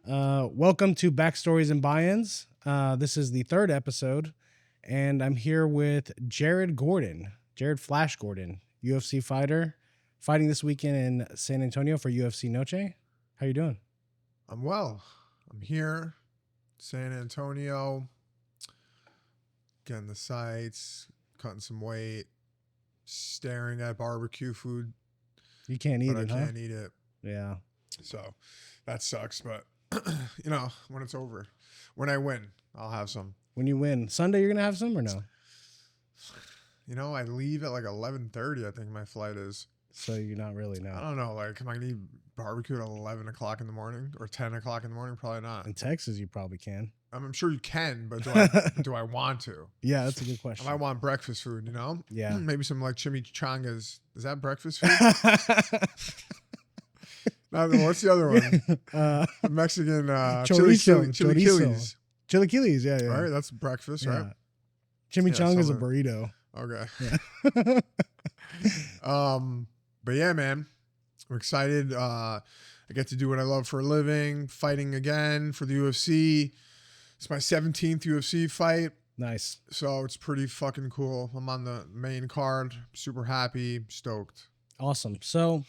Welcome to Backstories and Buy-Ins. This is the third episode, and I'm here with Jared Flash Gordon, UFC fighter, fighting this weekend in San Antonio for UFC Noche. How you doing? I'm well. I'm here, San Antonio, getting the sights, cutting some weight, staring at barbecue food. You can't eat it, I huh? can't eat it. Yeah. So that sucks, but you know, when it's over, when I win, I'll have some. When you win Sunday, you're gonna have some or no? You know, I leave at like 11:30. I think my flight is. So you're not really I now. don't know. Like, am I gonna eat barbecue at 11 o'clock in the morning or 10 o'clock in the morning? Probably not. In Texas, you probably can. I'm sure you can, but do I want to? Yeah, that's a good question. I might want breakfast food, you know? Yeah. Maybe some like chimichangas. Is that breakfast food? No, what's the other one? Mexican chorizo. chilaquiles. Chilaquiles, yeah. Right? That's breakfast, right? Chimichanga is a Yeah, burrito. Okay. Yeah. But yeah, man. I'm excited. I get to do what I love for a living, fighting again for the UFC. It's my 17th UFC fight. Nice. So it's pretty fucking cool. I'm on the main card. Super happy, stoked. Awesome. So,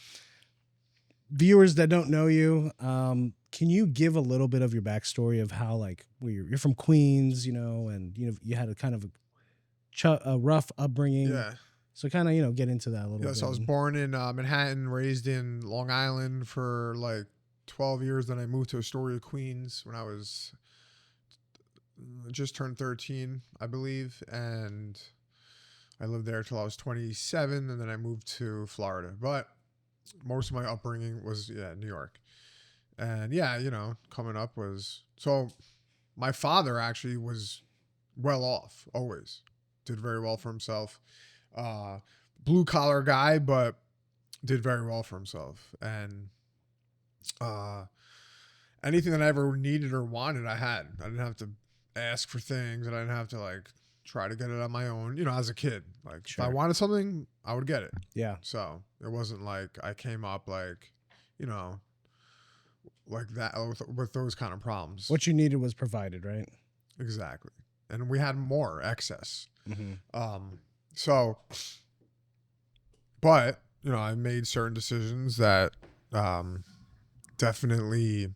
viewers that don't know you, can you give a little bit of your backstory of how, like, you're from Queens, and you had a kind of a rough upbringing. Yeah. So kind of get into that a little bit. So I was born in Manhattan, raised in Long Island for like 12 years. Then I moved to Astoria, Queens when I was just turned 13, I believe, and I lived there till I was 27, and then I moved to Florida. But most of my upbringing was New York, and coming up was my father actually was well off, always did very well for himself, blue collar guy, but did very well for himself, and anything that I ever needed or wanted, I had. I didn't have to ask for things, and I didn't have to like try to get it on my own. As a kid, like Sure. If I wanted something, I would get it. Yeah. So it wasn't like I came up like like that with those kind of problems. What you needed was provided, right? Exactly, and we had more excess. Mm-hmm. But I made certain decisions that definitely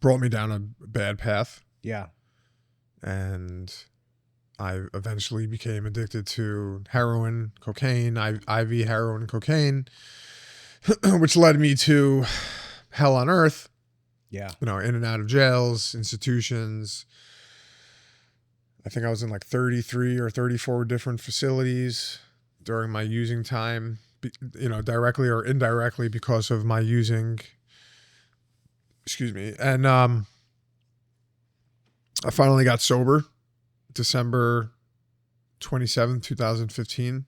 brought me down a bad path. Yeah. And I eventually became addicted to heroin, cocaine, IV heroin, cocaine, which led me to hell on earth. Yeah. In and out of jails, institutions. I think I was in like 33 or 34 different facilities during my using time, directly or indirectly because of my using. Excuse me. And I finally got sober December 27th, 2015.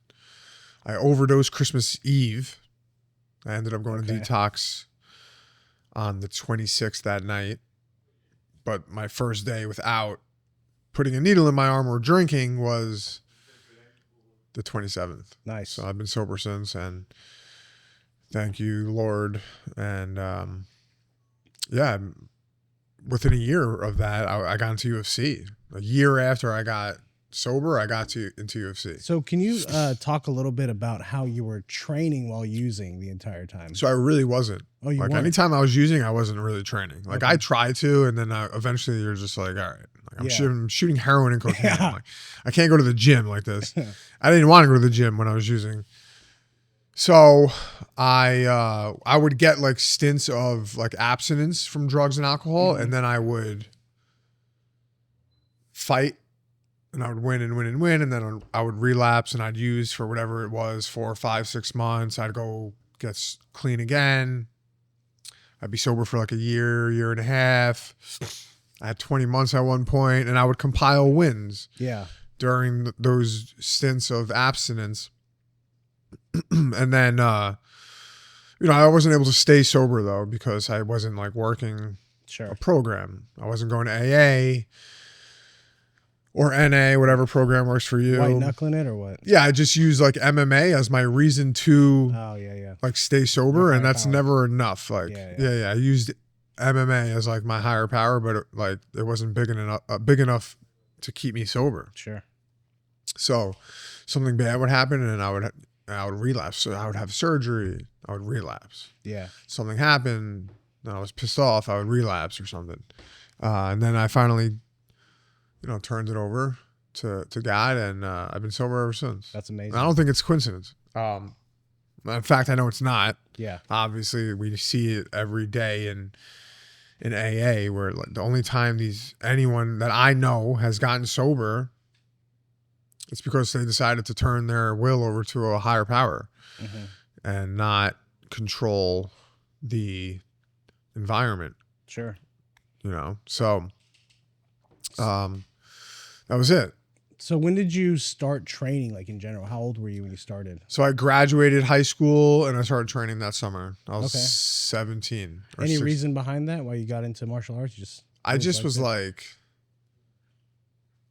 I overdosed Christmas Eve. I ended up going to detox on the 26th that night. But my first day without putting a needle in my arm or drinking was the 27th. Nice. So I've been sober since, and thank you, Lord. And within a year of that, I got into UFC. A year after I got sober, I got into UFC. So can you talk a little bit about how you were training while using the entire time? So I really wasn't. Oh, you weren't? Anytime I was using, I wasn't really training. Like I tried to, and then eventually you're just like, all right, like I'm shooting heroin and cocaine. Yeah. Like, I can't go to the gym like this. I didn't want to go to the gym when I was using. So I would get like stints of like abstinence from drugs and alcohol, and then I would fight, and I would win and win and win, and then I would relapse, and I'd use for whatever it was, 4, 5, 6 months. I'd go get clean again. I'd be sober for like a year and a half. I had 20 months at one point, and I would compile wins. Yeah. During those stints of abstinence. And then, I wasn't able to stay sober though, because I wasn't like working a program. I wasn't going to AA or NA, whatever program works for you. White knuckling it or what? Yeah. I just use like MMA as my reason to like stay sober. and that's never enough. Like, I used MMA as like my higher power, but it wasn't big enough to keep me sober. Sure. So something bad would happen, and I would relapse. So I would have surgery. I would relapse. Yeah. Something happened, and I was pissed off. I would relapse or something, and then I finally, turned it over to God, and I've been sober ever since. That's amazing. And I don't think it's coincidence. In fact, I know it's not. Yeah. Obviously, we see it every day in AA, where like the only time anyone that I know has gotten sober, it's because they decided to turn their will over to a higher power and not control the environment. Sure. So that was it. So when did you start training, like in general? How old were you when you started? So I graduated high school and I started training that summer. I was Okay. 17. Any 16. reason behind that? Why you got into martial arts? I just was like,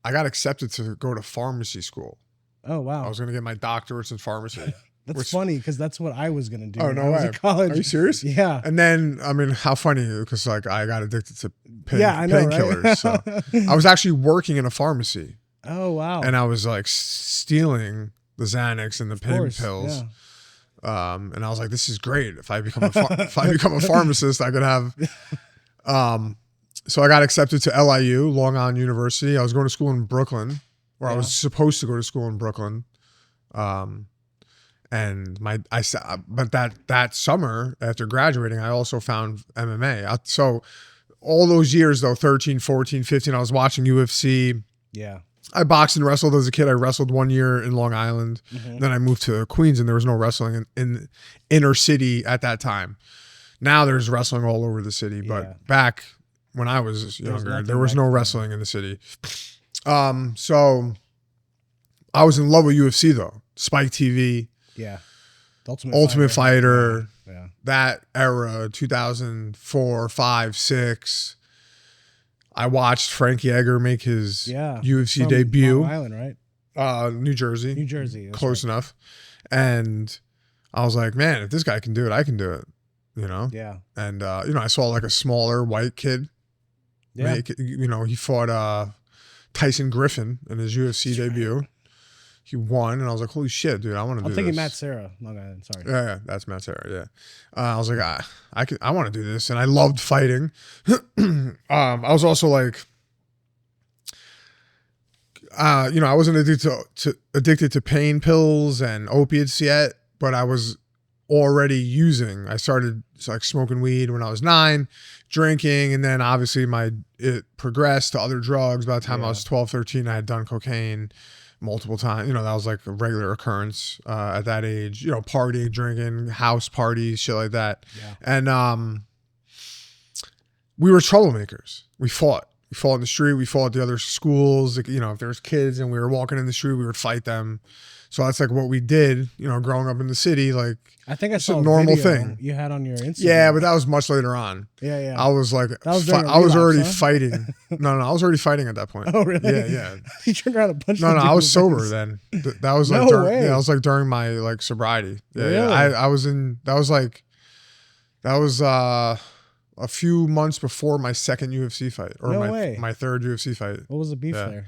I got accepted to go to pharmacy school. Oh, wow. I was going to get my doctorates in pharmacy. That's funny because that's what I was going to do. Oh, when no I was way. in college. Are you serious? Yeah. And then, I mean, how funny, because like I got addicted to I know, painkillers. right? So I was actually working in a pharmacy. Oh, wow. And I was like stealing the Xanax and the pain course, pills. yeah. And I was like, this is great. If I become a pharmacist, I could have. So I got accepted to LIU, Long Island University. I was going to school in Brooklyn, or I was supposed to go to school in Brooklyn. But that summer after graduating, I also found MMA. So all those years though, 13, 14, 15, I was watching UFC. Yeah. I boxed and wrestled as a kid. I wrestled 1 year in Long Island. Then I moved to Queens, and there was no wrestling in inner city at that time. Now there's wrestling all over the city, but back when I was younger, there was no wrestling in the city. So I was in love with UFC though. Spike TV. Yeah. The Ultimate Fighter. Yeah. That era, 2004, 5, 6. I watched Frankie Edgar make his UFC From debut. Long Island, right? New Jersey. New Jersey. Close enough. And I was like, man, if this guy can do it, I can do it. Yeah. And, I saw like a smaller white kid. Yeah. He fought Tyson Griffin in his UFC debut. He won, and I was like, holy shit, dude, I want to do this. I'm thinking Matt Serra, Long Island, sorry. Yeah, that's Matt Serra, yeah. I was like, I want to do this, and I loved fighting. I was also like, I wasn't addicted to pain pills and opiates yet, but I was already using. I started like smoking weed when I was 9, drinking, and then obviously it progressed to other drugs. By the time I was 12, 13, I had done cocaine multiple times. That was like a regular occurrence at that age. Partying, drinking, house parties, shit like that. Yeah. And we were troublemakers. We fought in the street. We fought at the other schools. Like, if there was kids and we were walking in the street, we would fight them. So that's like what we did, growing up in the city. Like, I think I saw a normal video thing you had on your Instagram. Yeah, but that was much later on. Yeah. I was like, I was already fighting. No, I was already fighting at that point. Oh, really? Yeah. You turned around and punched No, I was sober then. That was like, way. I was like during my like sobriety. Yeah, Really? I was in. That was a few months before my second UFC fight, or my third UFC fight. What was the beef there?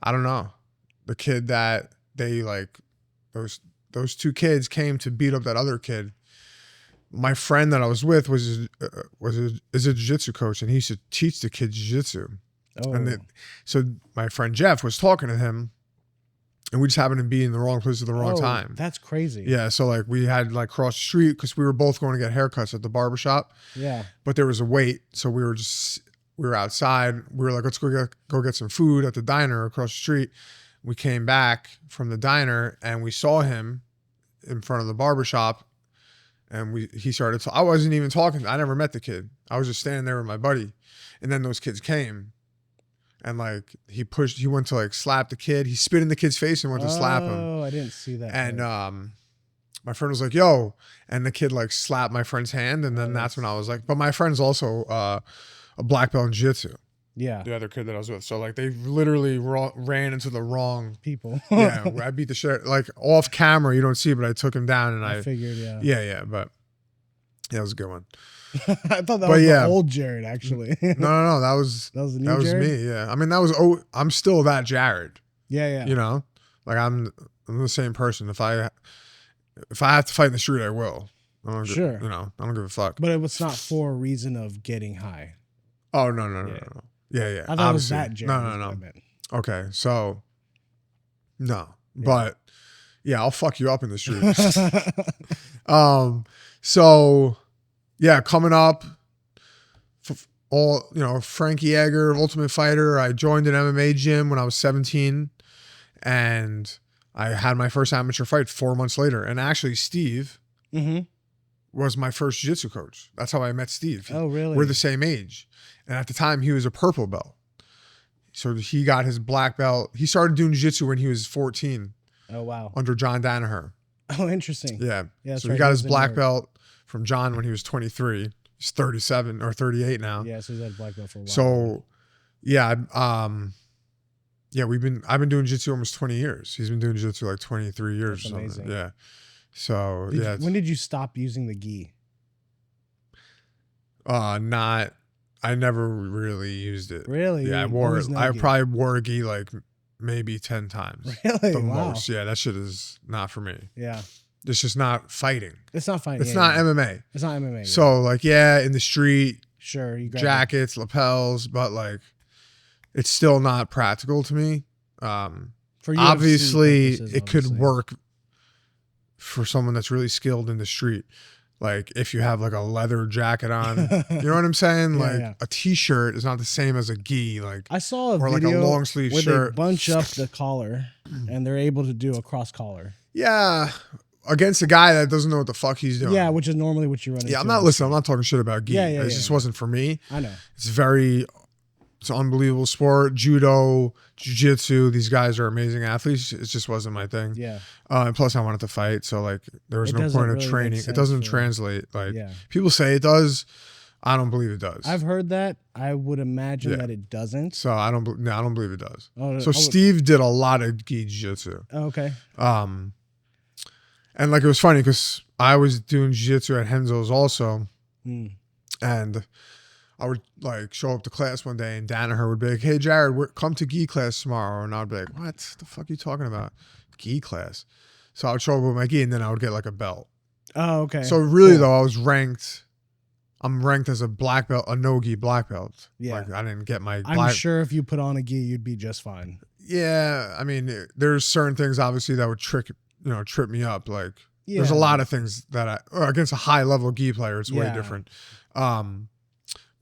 I don't know. The kid that they like, those two kids came to beat up that other kid. My friend that I was with is a jiu-jitsu coach, and he used to teach the kids jiu-jitsu. Oh. And so my friend Jeff was talking to him, and we just happened to be in the wrong place at the wrong time. That's crazy. Yeah, so like we had like crossed the street because we were both going to get haircuts at the barbershop. Yeah. But there was a wait, so we were outside. We were like, let's go get some food at the diner across the street. We came back from the diner and we saw him in front of the barbershop, and he started I wasn't even talking. I never met the kid. I was just standing there with my buddy. And then those kids came, and like he went to like slap the kid. He spit in the kid's face and went to slap him. Oh, I didn't see that. And my friend was like, yo, and the kid like slapped my friend's hand, and then that's when I was like, but my friend's also a black belt in jiu-jitsu. Yeah. The other kid that I was with. So like they literally ran into the wrong people. Yeah. I beat the shit. Like off camera, you don't see, but I took him down, and I figured, Yeah. But Yeah, it was a good one. I thought that But was yeah. the old Jared, actually. No, that was That was the new was Jared? me. Yeah, I mean I'm still that Jared. Yeah. You know, like I'm the same person. If I have to fight in the street, I will. Sure. You know, I don't give a fuck. But it was not for a reason of getting high. Oh no. Yeah. Yeah. I thought it was Obviously. that Jared. No. What I meant. Okay, so no, Yeah. but yeah, I'll fuck you up in the street. So yeah, coming up, Frankie Yeager, Ultimate Fighter. I joined an MMA gym when I was 17, and I had my first amateur fight 4 months later. And actually, Steve was my first jiu-jitsu coach. That's how I met Steve. Oh, really? We're the same age, and at the time, he was a purple belt. So he got his black belt. He started doing jiu-jitsu when he was 14. Oh, wow. Under John Danaher. Oh, interesting. Yeah. Yeah. So he got his black belt from John when he was 23. He's 37 or 38 now. Yeah. So he's had black belt for a while. So yeah, yeah, I've been doing jiu-jitsu almost 20 years. He's been doing jiu-jitsu like 23 years. That's or amazing. something. Yeah. So when did you stop using the gi? I never really used it. Really? Yeah, I probably wore a gi like maybe 10 times. Really? The Wow. most. Yeah, that shit is not for me. Yeah. It's just not fighting. It's not fighting. It's not MMA. It's not MMA. So like, yeah, in the street, sure, you jackets, lapels, but like, it's still not practical to me. For obviously, purposes, it could work for someone that's really skilled in the street. Like if you have like a leather jacket on, you know what I'm saying? Like a t-shirt is not the same as a gi. Like I saw a or video like a long sleeve where shirt. they bunch up the collar and they're able to do a cross collar. Yeah, against a guy that doesn't know what the fuck he's doing. Yeah, which is normally what you run into. Yeah, I'm not talking shit about gi. It just wasn't for me. I know. It's an unbelievable sport. Judo, jiu-jitsu, these guys are amazing athletes. It just wasn't my thing. Yeah. And plus I wanted to fight, so like there was no point of really training. It doesn't translate. Like people say it does. I don't believe it does. I've heard that. I would imagine that it doesn't. So I don't believe it does. Oh, so Steve did a lot of gi jiu-jitsu. Oh, okay. And like it was funny because I was doing jiu-jitsu at Henzo's also. And I would like show up to class one day and Danaher would be like, "Hey Jared, come to gi class tomorrow." And I'd be like, "What the fuck are you talking about? Gi class?" So I would show up with my gi and then I would get like a belt. Oh, okay. So really though, I'm ranked as a black belt, a no gi black belt. Yeah. Like I didn't get my I'm sure if you put on a gi, you'd be just fine. Yeah. I mean, there's certain things obviously that would trip me up. Like there's a lot of things that against a high level gi player, it's way different.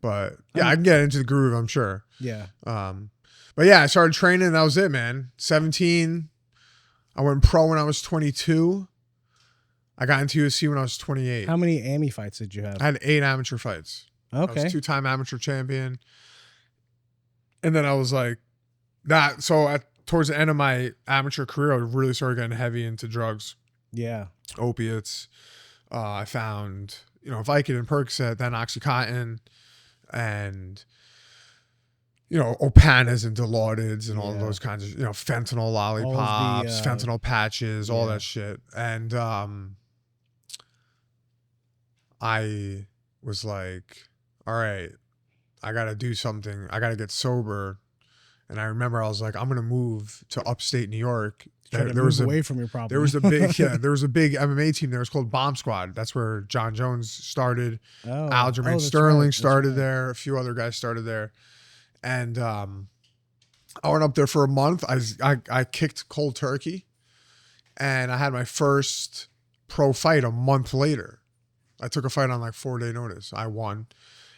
But yeah, I can get into the groove, I'm sure. Yeah. But yeah, I started training and that was it, man. 17. I went pro when I was 22. I got into UFC when I was 28. How many AMI fights did you have? I had 8 amateur fights. Okay. I was 2-time amateur champion. And then I was like that. So towards the end of my amateur career, I really started getting heavy into drugs. Yeah. Opiates. I found, Vicodin and Percocet, then Oxycontin, and Opanas and Dilaudid and all of those kinds of fentanyl lollipops, fentanyl patches, all that shit. And I was like, all right, I gotta do something. I gotta get sober. And I remember I was like, I'm gonna move to upstate New York. There was away from your problem. There was a big there was a big MMA team there. It was called Bomb Squad. That's where John Jones started. Aljamain Sterling started there. A few other guys started there. And I went up there for a month. I kicked cold turkey, and I had my first pro fight a month later. I took a fight on like 4-day notice. I won.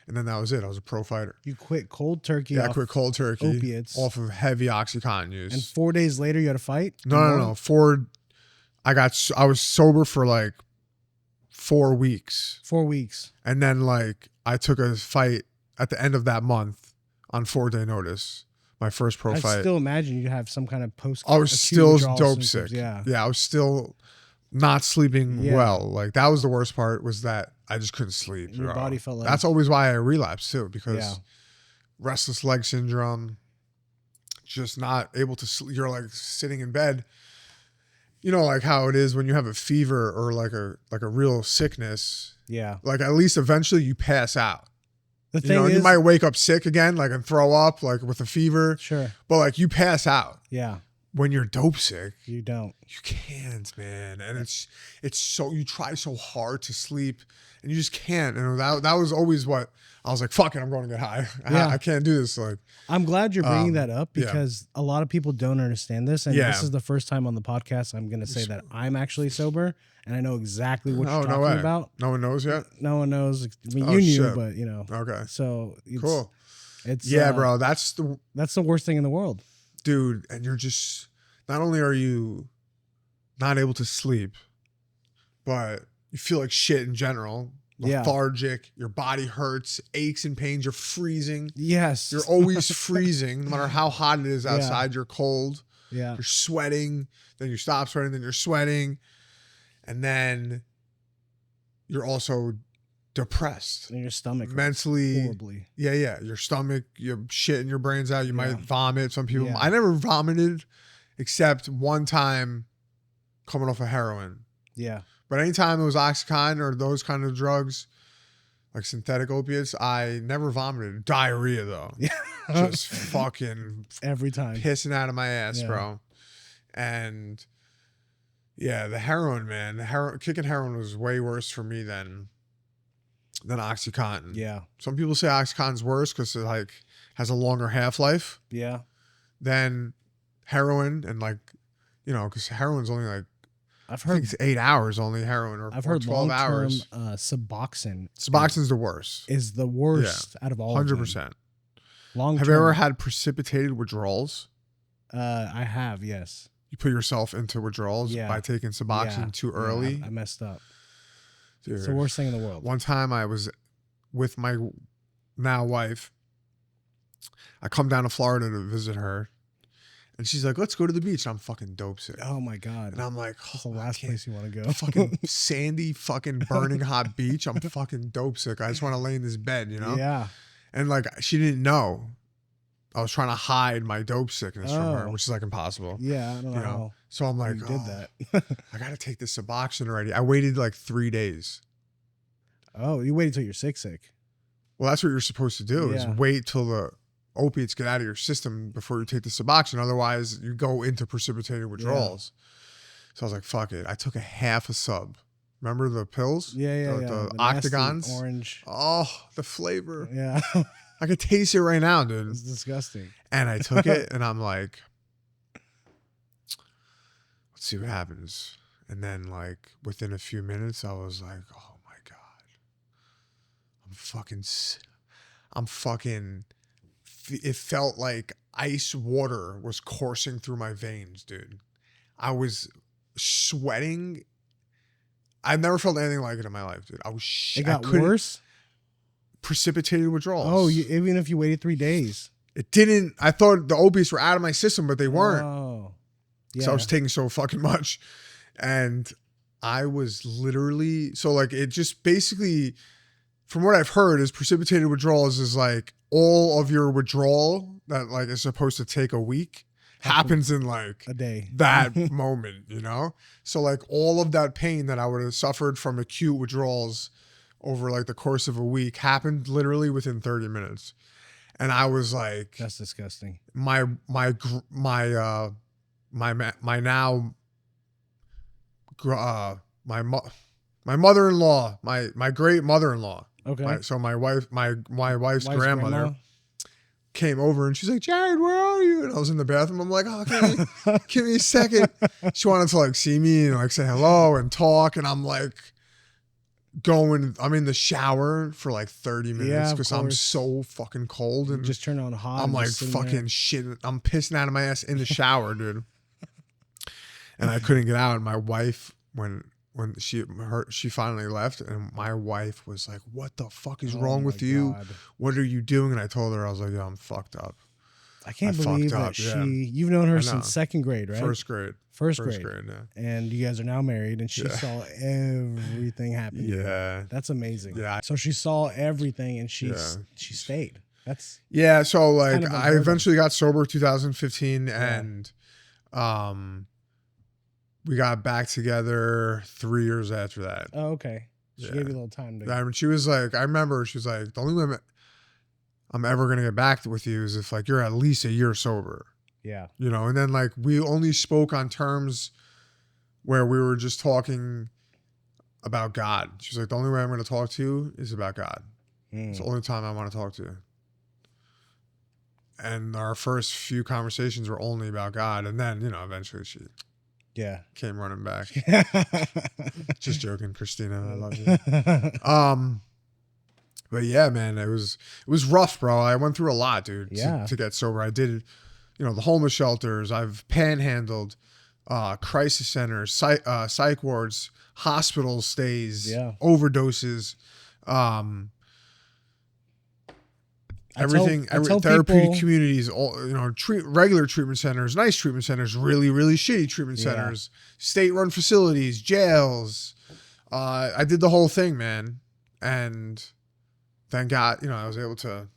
And then that was it. I was a pro fighter. You quit cold turkey. Yeah, I quit cold turkey. Opiates. Off of heavy Oxycontin use. And 4 days later, you had a fight? No. I was sober for like 4 weeks. 4 weeks. And then like I took a fight at the end of that month on 4-day notice. My first pro fight. I still imagine you'd have some kind of post. I was still dope symptoms. sick. Yeah. I was still not sleeping well. Like that was the worst part, was that I just couldn't sleep. Your body felt like... That's always why I relapsed too, because restless leg syndrome, just not able to sleep. You're like sitting in bed, like how it is when you have a fever or like a real sickness, Yeah. Like at least eventually you pass out. The You thing know, is, you might wake up sick again, like and throw up, like with a fever. sure. But like you pass out. Yeah. When you're dope sick, You don't. you can't, man. And it's so, you try so hard to sleep and you just can't. And that was always what I was like, fuck it, I'm going to get high. Yeah. I can't do this. Like, I'm glad you're bringing that up yeah. because a lot of people don't understand this. And Yeah. this is the first time on the podcast I'm going to say that I'm actually sober and I know exactly what you're no talking way. about. No one knows yet? No one knows. I mean, Oh, you knew, shit. but you know. Okay. So it's, Cool. It's Yeah, bro. That's the worst thing in the world. dude. And you're just, not only are you not able to sleep, but you feel like shit in general. Yeah. Lethargic, your body hurts, aches and pains, you're freezing. Yes. You're always freezing, no matter how hot it is outside, you're cold. Yeah. You're sweating, then you stop sweating, then you're sweating. And then you're also depressed. And your stomach hurts mentally horribly. Yeah. Your stomach, you're shitting your brains out. You might vomit. Some people, Yeah. I never vomited except one time coming off of heroin. Yeah. But anytime it was Oxycontin or those kind of drugs, like synthetic opiates, I never vomited. Diarrhea though. Yeah. Just fucking every time. pissing out of my ass, Yeah. bro. And yeah, the heroin, man. Kicking heroin was way worse for me than Oxycontin. Yeah. Some people say Oxycontin's worse because it like has a longer half-life Yeah. than heroin, and like, you know, because heroin's only like, I've I think heard it's 8 hours only heroin, or I've or heard 12 long-term hours. Suboxone Suboxone's the worst. is the worst out of all. 100%. Long. Have you ever had precipitated withdrawals? I have. Yes. You put yourself into withdrawals by taking Suboxone too early. I messed up. Dude. It's the worst thing in the world. One time I was with my now wife. I come down to Florida to visit her. And she's like, let's go to the beach. And I'm fucking dope sick. Oh my God. And I'm like, That's the last place you want to go. fucking sandy, fucking burning hot beach. I'm fucking dope sick. I just want to lay in this bed, you know? Yeah. And like, she didn't know. I was trying to hide my dope sickness from her, Oh. which is like impossible. Yeah. I don't know. You know? So I'm like, You did that. I got to take this Suboxone already. I waited like 3 days. Oh, you waited till you're sick. Well, that's what you're supposed to do is Yeah. wait till the opiates get out of your system before you take the Suboxone. Otherwise, you go into precipitated withdrawals. So I was like, fuck it. I took a half a sub. Remember the pills? Yeah. The nasty octagons? orange. Oh, the flavor. Yeah. I could taste it right now, dude. It's disgusting. And I took it and I'm like, let's see what happens. And then like within a few minutes, I was like, oh my God. It felt like ice water was coursing through my veins, dude. I was sweating. I've never felt anything like it in my life, dude. It got worse? Precipitated withdrawals. Oh, even if you waited 3 days. It didn't. I thought the opiates were out of my system, but they weren't. Oh. Yeah. So I was taking so fucking much. And I was literally, so like it just basically, from what I've heard, is precipitated withdrawals is like all of your withdrawal that like is supposed to take a week happens in like a day. that moment, you know? So like all of that pain that I would have suffered from acute withdrawals over like the course of a week happened literally within 30 minutes. And I was like, That's disgusting. my now my mother-in-law, my great mother-in-law. Okay. So my wife's grandmother came over and she's like, Jared, where are you? And I was in the bathroom. I'm like, oh, give me a second. She wanted to like see me and like say hello and talk. And I'm like I'm in the shower for like 30 minutes because I'm so fucking cold. And just turn on hot. I'm like fucking shit. I'm pissing out of my ass in the shower, dude. And I couldn't get out. And my wife, when she finally left, and my wife was like, what the fuck is wrong with you? God. What are you doing? And I told her, I was like, yo, I'm fucked up. I can't believe that you've known her since second grade, right? First grade. First grade, yeah. And you guys are now married, and she saw everything happen. Yeah. That's amazing. Yeah. So she saw everything, and she stayed. That's so like kind of I eventually got sober 2015, and we got back together 3 years after that. Oh, okay. She gave you a little time to. I mean, she was like, I remember she was like, the only way I'm ever gonna get back with you is if like you're at least a year sober. Yeah. You know, and then like we only spoke on terms where we were just talking about God. She's like, the only way I'm gonna talk to you is about God. It's the only time I want to talk to you. And our first few conversations were only about God, and then eventually she came running back. Just joking, Christina. I love you. But yeah, man, it was rough, bro. I went through a lot, dude, to get sober. I did, the homeless shelters. I've panhandled, crisis centers, psych wards, hospital stays, overdoses, everything, therapeutic communities, all regular treatment centers, nice treatment centers, really, really shitty treatment centers, state-run facilities, jails. I did the whole thing, man, and thank God, I was able to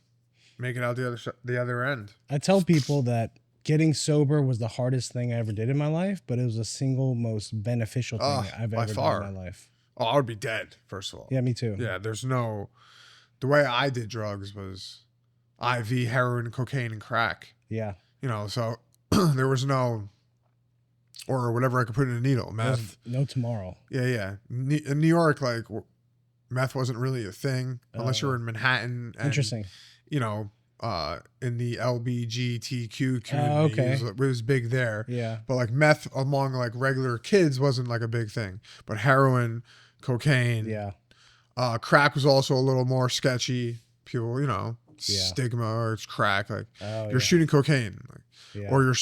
make it out the other end. I tell people that getting sober was the hardest thing I ever did in my life, but it was the single most beneficial thing I've ever done in my life. Oh, I would be dead, first of all. Yeah, me too. Yeah, the way I did drugs was IV, heroin, cocaine, and crack. Yeah. So there was no, or whatever I could put in a needle, meth. No tomorrow. Yeah. In New York, like, meth wasn't really a thing unless you were in Manhattan. And, interesting. In the LBGTQ community, it was big there. Yeah. But like meth among like regular kids wasn't like a big thing. But heroin, cocaine, crack was also a little more sketchy. People, stigma, or it's crack. Like you're shooting cocaine, or you're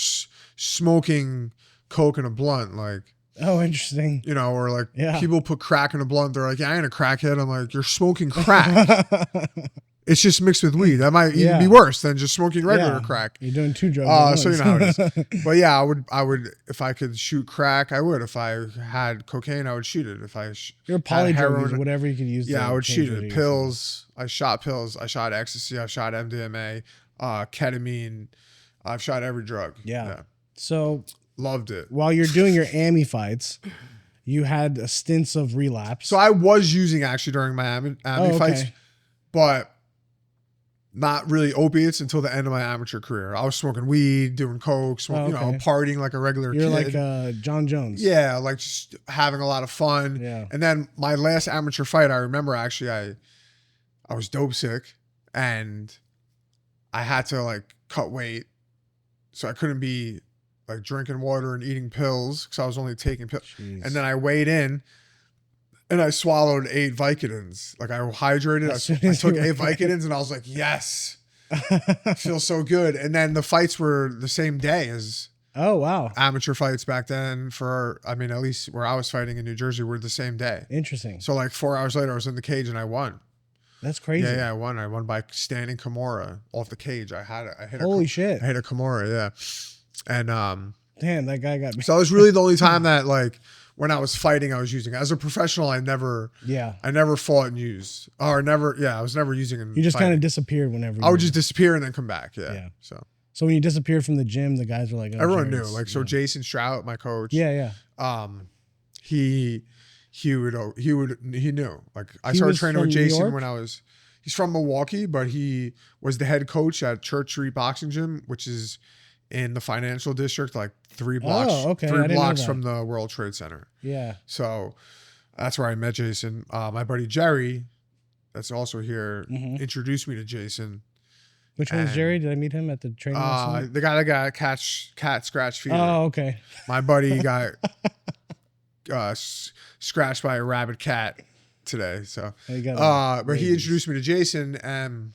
smoking coke in a blunt, like. Oh, interesting. Or like people put crack in a blunt. They're like, I ain't a crackhead. I'm like, you're smoking crack. It's just mixed with weed. That might even be worse than just smoking regular crack. You're doing two drugs. So you know how it is. But yeah, I would, if I could shoot crack, I would. If I had cocaine, I would shoot it. If I you're a polydrug user, whatever you could use. Yeah, I would shoot it. Pills. I shot pills. I shot ecstasy. I shot MDMA, ketamine. I've shot every drug. Yeah. So loved it. While you're doing your AMI fights, you had stints of relapse. So I was using actually during my AMI fights, but not really opiates until the end of my amateur career. I was smoking weed, doing coke, partying like a regular kid. You're like John Jones. Yeah, like just having a lot of fun. Yeah. And then my last amateur fight, I remember actually I was dope sick and I had to like cut weight. So I couldn't be like drinking water and eating pills because I was only taking pills. And then I weighed in and I swallowed 8 Vicodins. Like I hydrated. I took 8 Vicodins and I was like, yes, feels so good. And then the fights were the same day as amateur fights back then at least where I was fighting in New Jersey were the same day. Interesting. So like 4 hours later, I was in the cage and I won. That's crazy. Yeah, I won. I won by standing Kimura off the cage. I hit Holy shit. I hit a Kimura, yeah. And damn, that guy got me. So that was really the only time that like when I was fighting, I was using. As a professional, I never fought and used, or never. Yeah, I was never using. You just kind of disappeared whenever. I would just disappear and then come back. Yeah. So when you disappeared from the gym, the guys were like, everyone knew. Like Jason Strout, my coach. Yeah. He knew. Like I started training with Jason when he's from Milwaukee, but he was the head coach at Church Street Boxing Gym, which is in the financial district, like 3 blocks, 3 blocks from the World Trade Center. Yeah. So that's where I met Jason. My buddy Jerry, that's also here, introduced me to Jason. Which one's Jerry? Did I meet him at the training? The guy that got cat scratch fever. Oh, okay. My buddy got scratched by a rabid cat today. So, but he introduced me to Jason, and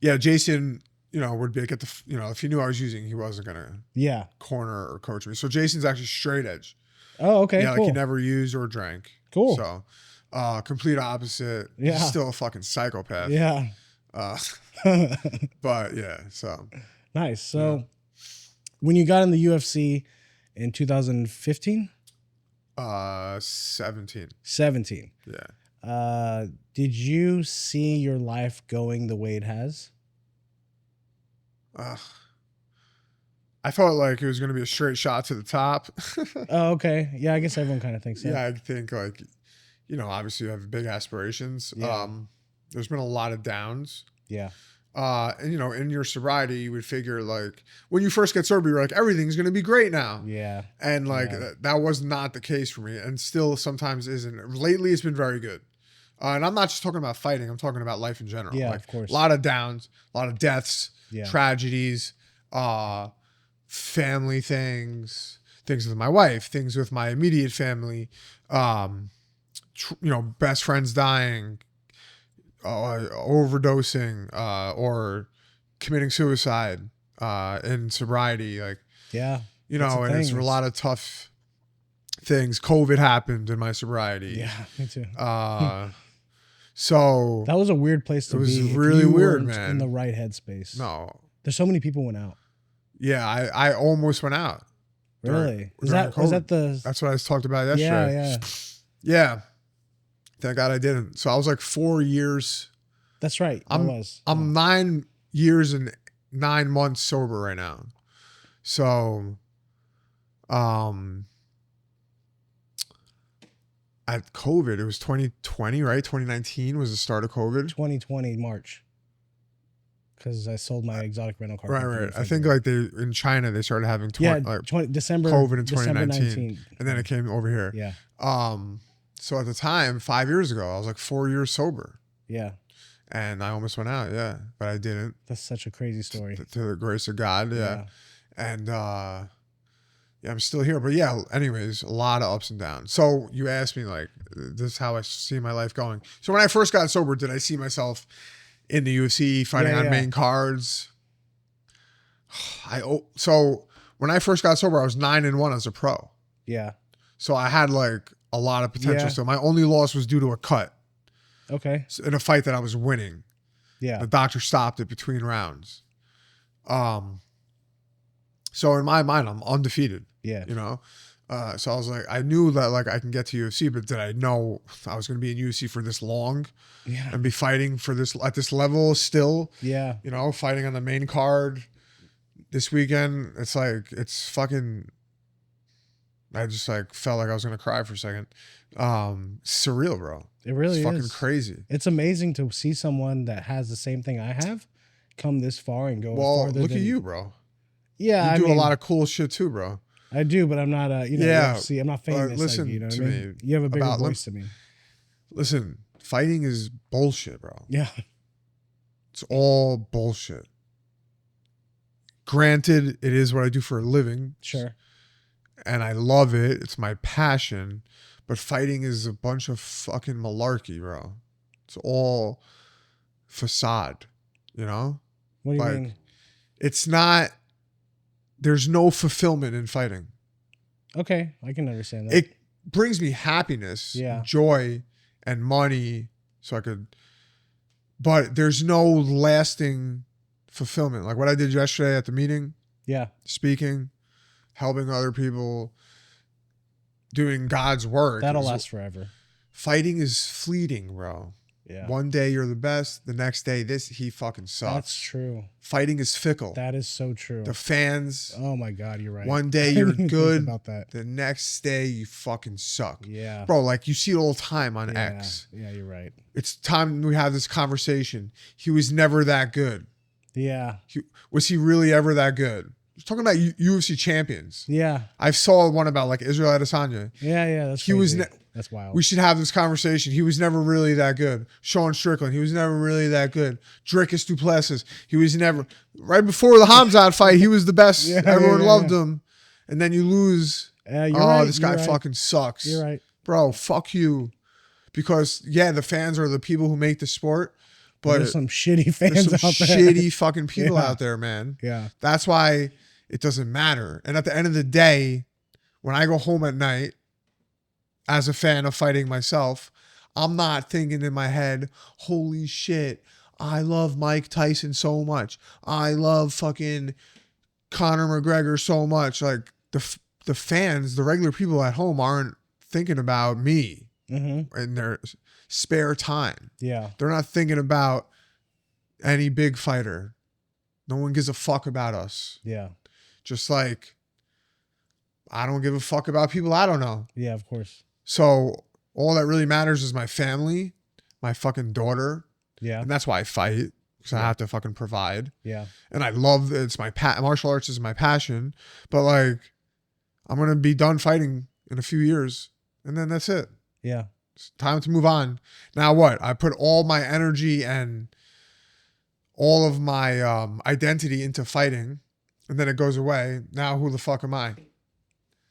Jason, would be like if he knew I was using, he wasn't gonna corner or coach me. So Jason's actually straight edge. Oh, okay. Yeah, cool. Like he never used or drank. Cool. So, complete opposite. Yeah. He's still a fucking psychopath. Yeah. But yeah, so nice. So when you got in the UFC in 2015? 17. Yeah. Did you see your life going the way it has? I felt like it was going to be a straight shot to the top. Oh, okay. Yeah, I guess everyone kind of thinks that. Yeah, I think like, you know, obviously you have big aspirations. Yeah. There's been a lot of downs. Yeah. And you know, in your sobriety, you would figure like when you first get sober, you're like, everything's going to be great now. Yeah. And like, that was not the case for me, and still sometimes isn't. Lately, it's been very good. And I'm not just talking about fighting. I'm talking about life in general. Yeah, like, of course. A lot of downs, a lot of deaths, Yeah. tragedies, family things with my wife, things with my immediate family, you know, best friends dying, overdosing, or committing suicide in sobriety. Like, Yeah. you know, and it's a lot of tough things. COVID happened in my sobriety. Yeah, me too. So that was a weird place to be. It was really weird, man. In the right headspace. No. There's so many people went out. Yeah, I almost went out. Really? Was that the... That's what I talked about yesterday. Yeah. Yeah. Thank God I didn't. So I was like 4 years. That's right. I'm 9 years and 9 months sober right now. So, at COVID, it was 2020, right? 2019 was the start of COVID. 2020 March. Because I sold my exotic rental car. Right. I think like in China they started having December COVID in 2019, 19. And then it came over here. Yeah. So at the time, 5 years ago, I was like 4 years sober. Yeah. And I almost went out. Yeah, but I didn't. That's such a crazy story. To the grace of God. Yeah. And yeah, I'm still here. But yeah, anyways, a lot of ups and downs. So you asked me like, this is how I see my life going. So when I first got sober, did I see myself in the UFC fighting on main cards? So when I first got sober, I was 9-1 as a pro. Yeah. So I had like a lot of potential. Yeah. So my only loss was due to a cut. Okay. In a fight that I was winning. Yeah. The doctor stopped it between rounds. So in my mind, I'm undefeated. Yeah. You know? So I was like, I knew that like I can get to UFC, but did I know I was going to be in UFC for this long? Yeah. And be fighting for this at this level still? Yeah. You know, fighting on the main card this weekend. It's like, it's fucking, I just like felt like I was going to cry for a second. Surreal, bro. It really is. It's fucking crazy. It's amazing to see someone that has the same thing I have come this far and go farther. Look at you, bro. Yeah, you do a lot of cool shit too, bro. I do, but I'm not UFC. I'm not famous. Listen like you know to what I mean? me. You have a bigger voice to me. Listen, fighting is bullshit, bro. Yeah. It's all bullshit. Granted, it is what I do for a living. Sure. And I love it. It's my passion. But fighting is a bunch of fucking malarkey, bro. It's all facade, you know? What do you mean? It's not, there's no fulfillment in fighting. Okay, I can understand that. It brings me happiness, joy, and money so I could, but there's no lasting fulfillment. Like what I did yesterday at the meeting. Yeah. Speaking, helping other people, doing God's work. That'll last forever. Fighting is fleeting, bro. Yeah. One day you're the best. The next day, he fucking sucks. That's true. Fighting is fickle. That is so true. The fans. Oh my God, you're right. One day you're good. About that. The next day you fucking suck. Yeah. Bro, like you see it all the time on X. Yeah, you're right. It's time we have this conversation. He was never that good. Yeah. Was he really ever that good? He's talking about UFC champions. Yeah. I saw one about like Israel Adesanya. Yeah, that's crazy. That's wild. We should have this conversation. He was never really that good. Sean Strickland, he was never really that good. Dricus Duplessis, he was never. Right before the Hamzat fight, he was the best. Everyone loved him. And then you lose. You're right. This guy fucking sucks. You're right. Bro, fuck you. Because, the fans are the people who make the sport. But there's some shitty fans out there. Shitty fucking people out there, man. Yeah. That's why it doesn't matter. And at the end of the day, when I go home at night, as a fan of fighting myself, I'm not thinking in my head, holy shit, I love Mike Tyson so much. I love fucking Conor McGregor so much. Like the fans, the regular people at home aren't thinking about me in their spare time. Yeah. They're not thinking about any big fighter. No one gives a fuck about us. Yeah. Just like I don't give a fuck about people I don't know. Yeah, of course. So All that really matters is my family, my fucking daughter. Yeah. And that's why I fight, because I have to fucking provide. Yeah. And I love it's my martial arts is my passion, but like I'm going to be done fighting in a few years and then that's it. Yeah. It's time to move on. Now what? I put all my energy and all of my identity into fighting and then it goes away. Now who the fuck am I?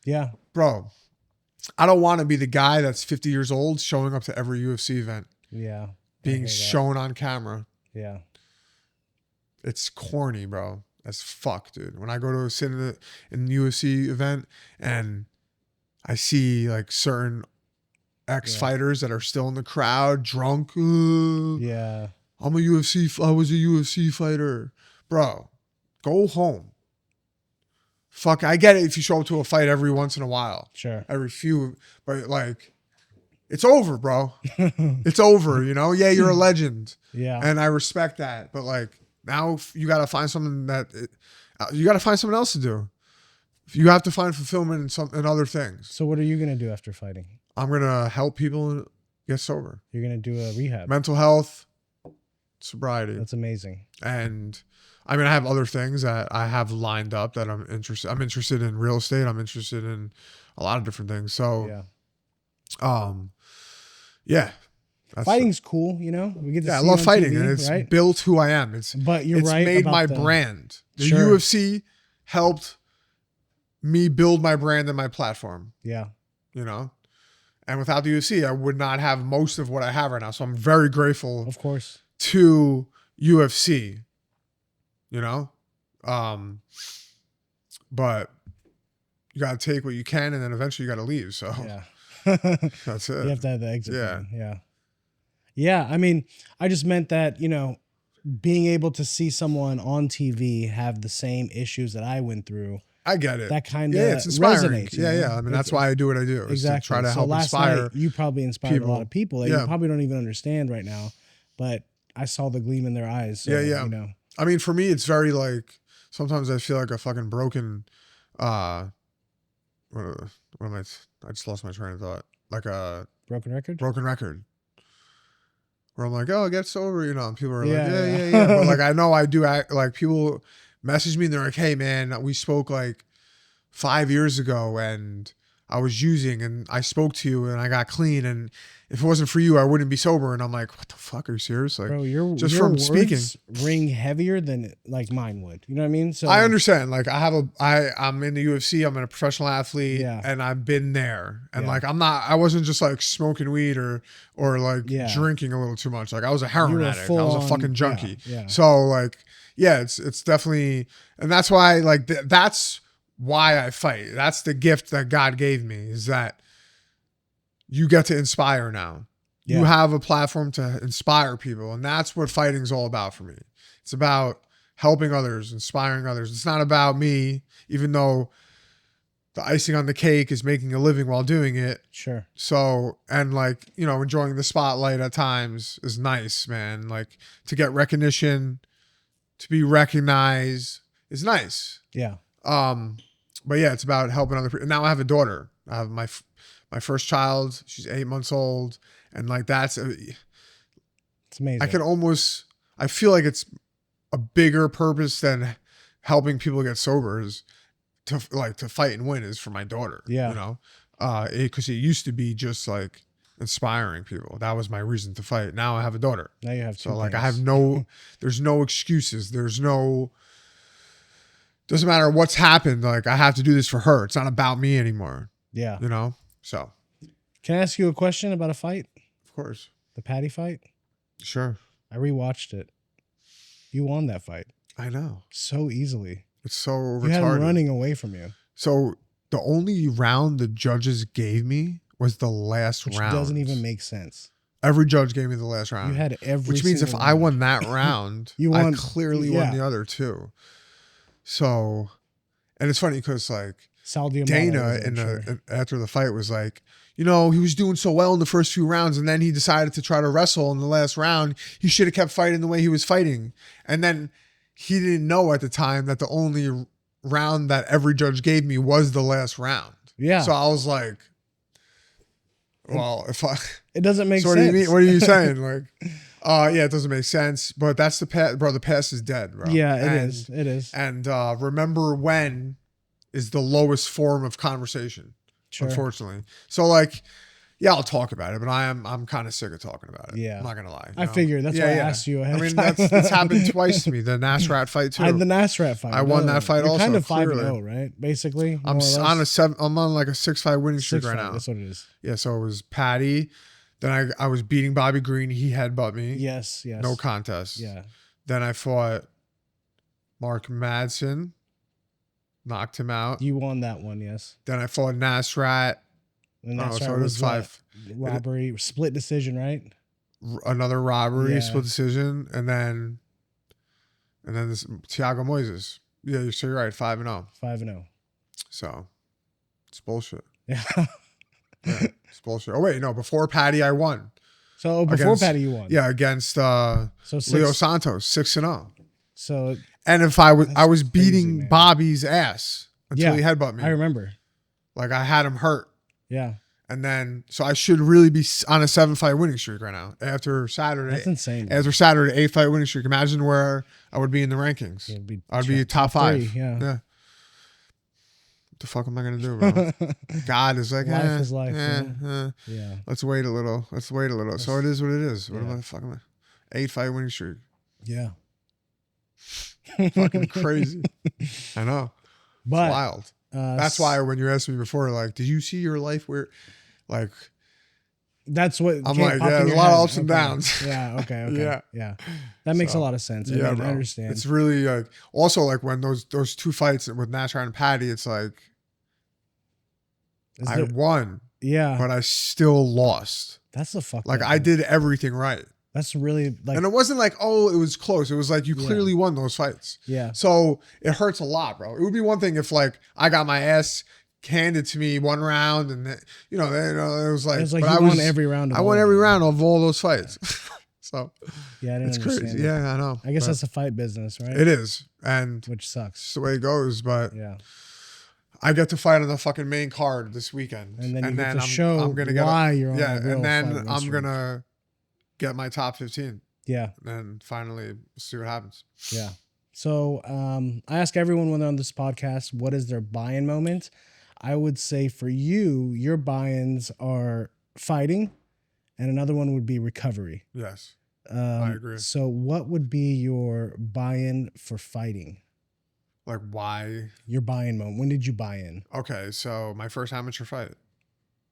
Yeah. Bro, I don't want to be the guy that's 50 years old showing up to every UFC event. Yeah. Being shown on camera. Yeah. It's corny, bro. As fuck, dude. When I go to sit in the UFC event and I see like certain ex-fighters that are still in the crowd, drunk. Yeah. I was a UFC fighter. Bro, go home. Fuck, I get it if you show up to a fight every once in a while. Sure. Every few, but like, it's over, bro. It's over, you know? Yeah, you're a legend. Yeah. And I respect that. But like, now you got to find something you got to find something else to do. You have to find fulfillment in other things. So what are you going to do after fighting? I'm going to help people get sober. You're going to do a rehab. Mental health, sobriety. That's amazing. And I mean, I have other things that I have lined up that I'm interested. I'm interested in real estate. I'm interested in a lot of different things. So, yeah. Fighting's cool, you know. We get to see I love fighting, TV, and it's right? built who I am. But you're it's right made about my the brand. The Sure. UFC helped me build my brand and my platform. Yeah. You know, and without the UFC, I would not have most of what I have right now. So I'm very grateful, Of course. to UFC. You know, but you got to take what you can, and then eventually you got to leave. So Yeah. that's it. You have to have the exit Yeah. plan. Yeah. Yeah. I mean, I just meant that, you know, being able to see someone on TV have the same issues that I went through, I get it. that kind of Yeah, it's inspiring. resonates. you Yeah, know? yeah. I mean, that's why I do what I do. Is Exactly. to try to So help last inspire. night, you probably inspired a lot of people that you Yeah. probably don't even understand right now, but I saw the gleam in their eyes. So, Yeah. You know, I mean, for me, it's very like, sometimes I feel like a fucking broken, what am I just lost my train of thought. Like a broken record. broken record. Where I'm like, oh, get sober, you know, and people are Yeah, like, yeah. yeah. But like, I know I do act, like people message me and they're like, hey man, we spoke like 5 years ago and I was using and I spoke to you and I got clean. And if it wasn't for you, I wouldn't be sober. And I'm like, what the fuck? Are you serious? Like, Bro, your from words speaking. ring heavier than like mine would. You know what I mean? So I understand. Like I'm in the UFC, I'm a professional athlete, Yeah. and I've been there. And Yeah. like I wasn't just like smoking weed or like Yeah. drinking a little too much. Like I was a heroin You were addict. I was a full-on- fucking junkie. yeah. So like, yeah, it's definitely, and that's why like that's why I fight. That's the gift that God gave me, is that you get to inspire now. Yeah. You have a platform to inspire people. And that's what fighting's all about for me. It's about helping others, inspiring others. It's not about me, even though the icing on the cake is making a living while doing it. Sure. So, and like, you know, enjoying the spotlight at times is nice, man. Like to get recognition, to be recognized is nice. Yeah. But yeah, it's about helping other people. Now I have a daughter. I have my first child. She's 8 months old. And like, It's amazing. I feel like it's a bigger purpose than helping people get sober is to fight and win is for my daughter. Yeah. You know, because it used to be just like inspiring people. That was my reason to fight. Now I have a daughter. Now you have two. So like I things. have there's no excuses. Doesn't matter what's happened. Like I have to do this for her. It's not about me anymore. Yeah. You know? So. Can I ask you a question about a fight? Of course. The Patty fight? Sure. I rewatched it. You won that fight I know. so easily. It's so You had him retarded. running away from you, So the only round the judges gave me was the last which round. doesn't even make sense. Every judge gave me the last round. You had every which means if single I round. won that round, You I won- clearly yeah. won the other two. So, and it's funny because like Sal Diamano Dana was there, after the fight was like, you know, he was doing so well in the first few rounds, and then he decided to try to wrestle in the last round. He should have kept fighting the way he was fighting. And then he didn't know at the time that the only round that every judge gave me was the last round. Yeah. So I was like, Well, if I It doesn't make so sense. what do you mean? What are you saying? Like, yeah, it doesn't make sense. But that's the past, bro. The past is dead, bro. Yeah, it is. It is. And remember when is the lowest form of conversation, Sure. unfortunately. So like, yeah, I'll talk about it, but I'm kind of sick of talking about it. Yeah. I'm not gonna lie. I figured that's why I asked you ahead I mean, of time. that's happened twice to me. The Nasrat fight too. The Nasrat fight. I won that fight You're also. kind of 5-0, clearly. right? Basically, I'm more or less. on a 7. I'm on like a 6-5 winning streak right now. That's what it is. Yeah, so it was Patty. Then I was beating Bobby Green. He headbutt me. Yes. No contest. Yeah. Then I fought Mark Madsen. Knocked him out. You won that one, yes. Then I fought Nasrat. And So Nasrat it was 5. Robbery, split decision, right? Another robbery, Yeah. split decision, and then this Thiago Moises. Yeah, so you're right, 5-0. 5-0. So it's bullshit. Yeah. Yeah, it's bullshit. Oh wait, no, before Patty I won. So before Patty you won. Yeah, against So Leo Santos, 6-0. So And if I was beating man. Bobby's ass until he headbutt me. I remember. Like I had him hurt. Yeah. And then, so I should really be on a 7-fight winning streak right now. After Saturday. That's insane. After Saturday, 8-fight winning streak. Imagine where I would be in the rankings. I'd be top 5. 3, yeah. What the fuck am I going to do, bro? God is like, life is life. Yeah. Let's wait a little. So it is what it is. What am I fucking 8-fight winning streak? Yeah. Fucking crazy. I know. But it's wild. That's why when you asked me before, like, did you see your life where, like, that's what I'm like, yeah, there's a lot of ups and downs. Yeah. Okay. Yeah. That makes a lot of sense. Yeah, I understand. It's really like, also like when those 2 fights with Nasrat and Patty, it's like, I won. Yeah. But I still lost. That's the fuck. Like I did everything right. That's really like, and it wasn't like, oh, it was close. It was like you clearly won those fights. Yeah. So it hurts a lot, bro. It would be one thing if like I got my ass handed to me 1 round and it was like, but you won every round. I won every round of all those fights. So yeah, I didn't understand. Crazy. Yeah, I know. I guess that's a fight business, right? It is, and which sucks. It's the way it goes. But yeah. I get to fight on the fucking main card this weekend, and then you get to show I'm gonna why you're on a real and then fight I'm gonna get my top 15. Yeah, and finally see what happens. Yeah. So I ask everyone when they're on this podcast, what is their buy-in moment? I would say for you, your buy-ins are fighting, and another one would be recovery. Yes, I agree. So what would be your buy-in for fighting? Like why? Your buy-in moment. When did you buy in? Okay, so my first amateur fight.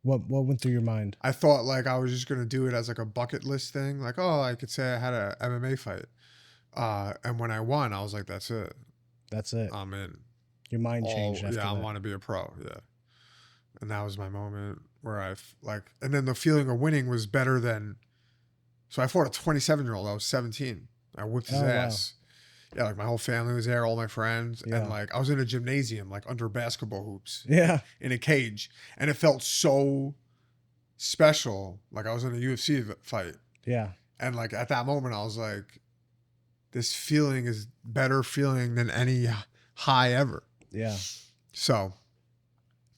What went through your mind? I thought like I was just gonna do it as like a bucket list thing. Like, oh, I could say I had a MMA fight. And when I won, I was like, that's it. That's it. I'm in. Your mind changed after that. I want to be a pro. Yeah. And that was my moment where and then the feeling of winning was better than, so I fought a 27-year-old. I was 17. I whipped his ass. Wow. Yeah. Like my whole family was there, all my friends. Yeah. And like, I was in a gymnasium, like under basketball hoops. Yeah. In a cage. And it felt so special. Like I was in a UFC fight. Yeah. And like at that moment, I was like, this feeling is better feeling than any high ever. Yeah. So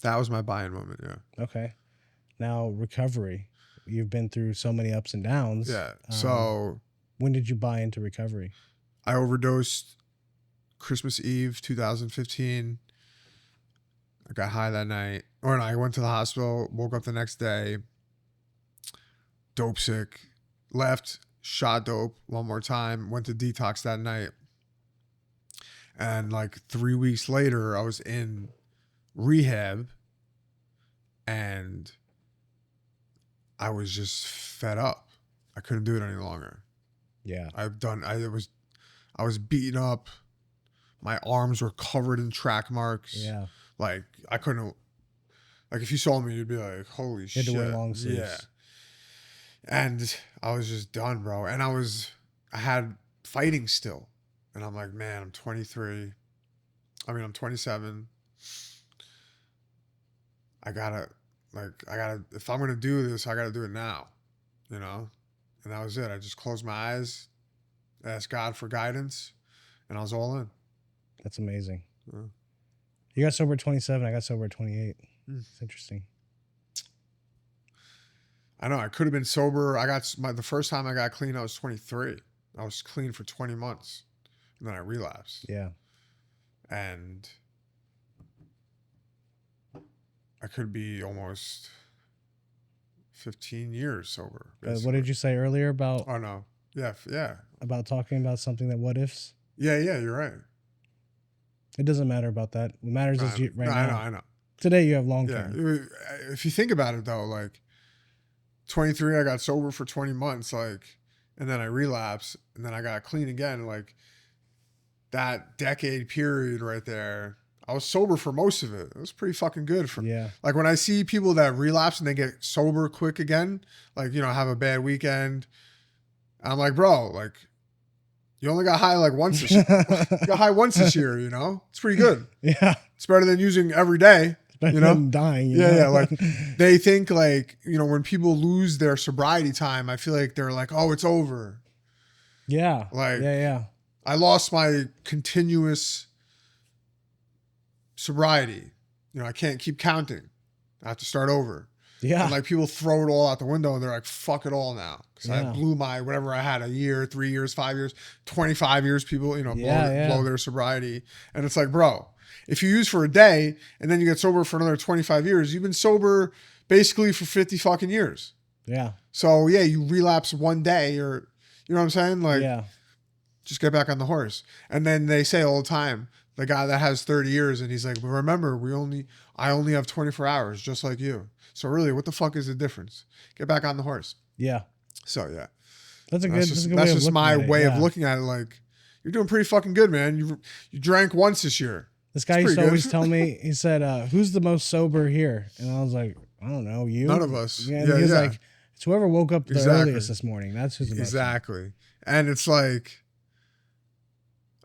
that was my buy-in moment. Yeah. Okay. Now recovery. You've been through so many ups and downs. Yeah. So when did you buy into recovery? I overdosed Christmas Eve, 2015. I got high that night. Or no, I went to the hospital, woke up the next day, dope sick, left, shot dope one more time, went to detox that night. And like 3 weeks later, I was in rehab and I was just fed up. I couldn't do it any longer. Yeah. I was beaten up. My arms were covered in track marks. Yeah. Like I couldn't, like if you saw me, you'd be like, holy shit. You had to wear long sleeves. Yeah. And I was just done, bro. And I had fighting still. And I'm like, man, I'm 23. I'm 27. I gotta, if I'm gonna do this, I gotta do it now, you know? And that was it. I just closed my eyes, asked God for guidance, and I was all in. That's amazing. Yeah. You got sober at 27. I got sober at 28. It's interesting. I know I could have been sober. The first time I got clean, I was 23. I was clean for 20 months, and then I relapsed. Yeah. And I could be almost 15 years sober. What did you say earlier about? Oh no. Yeah. Yeah. About talking about something that what ifs? Yeah. Yeah. You're right. It doesn't matter about that. What matters is now. I know. Today you have long term. Yeah. If you think about it though, like 23, I got sober for 20 months, like, and then I relapsed, and then I got clean again. Like that decade period right there, I was sober for most of it. It was pretty fucking good for Yeah. Like when I see people that relapse and they get sober quick again, like, you know, have a bad weekend, I'm like, bro, like you only got high like once this year. You got high once this year, you know? It's pretty good. Yeah. It's better than using every day. You know, dying. Yeah. Like they think like, you know, when people lose their sobriety time, I feel like they're like, oh, it's over. Yeah. Like, yeah. I lost my continuous sobriety. You know, I can't keep counting. I have to start over. Yeah. And like people throw it all out the window and they're like, fuck it all now. Because I blew my, whatever I had, a year, 3 years, 5 years, 25 years, people, you know, blow their sobriety. And it's like, bro, if you use for a day and then you get sober for another 25 years, you've been sober basically for 50 fucking years. Yeah. So yeah, you relapse one day or, you know what I'm saying? Like, just get back on the horse. And then they say all the time, the guy that has 30 years and he's like, but remember, I only have 24 hours just like you. So really, what the fuck is the difference? Get back on the horse. Yeah. So yeah. That's just my way of looking at it. Like, you're doing pretty fucking good, man. You drank once this year. This guy used to always tell me, he said, who's the most sober here? And I was like, I don't know, you? None of us. Yeah, he was like, it's whoever woke up the earliest this morning. That's who's the most sober. And it's like,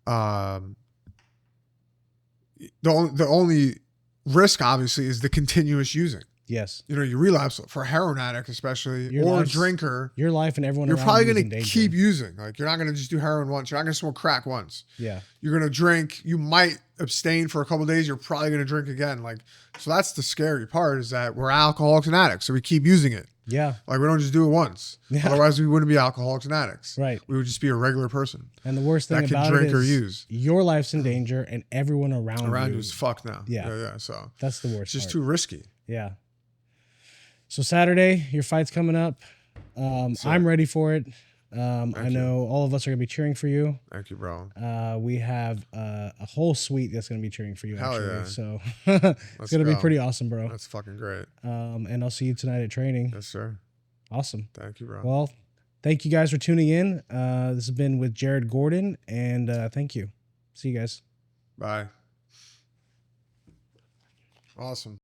the only risk obviously is the continuous using. Yes. You know, you relapse for a heroin addict, especially, or a drinker. Your life and everyone you're around probably you going to keep using. Like, you're not going to just do heroin once. You're not going to smoke crack once. Yeah. You're going to drink. You might abstain for a couple of days. You're probably going to drink again. Like, so that's the scary part, is that we're alcoholics and addicts. So we keep using it. Yeah. Like, we don't just do it once. Yeah. Otherwise, we wouldn't be alcoholics and addicts. Right. We would just be a regular person. And the worst thing about it is your life's in danger and everyone around you is fucked now. Yeah. Yeah. So that's the worst. It's just too risky. Yeah. So Saturday, your fight's coming up. I'm ready for it. I know all of us are going to be cheering for you. Thank you, bro. We have a whole suite that's going to be cheering for you, actually. Hell yeah. So it's going to be pretty awesome, bro. That's fucking great. And I'll see you tonight at training. Yes, sir. Awesome. Thank you, bro. Well, thank you guys for tuning in. This has been with Jared Gordon, and thank you. See you guys. Bye. Awesome.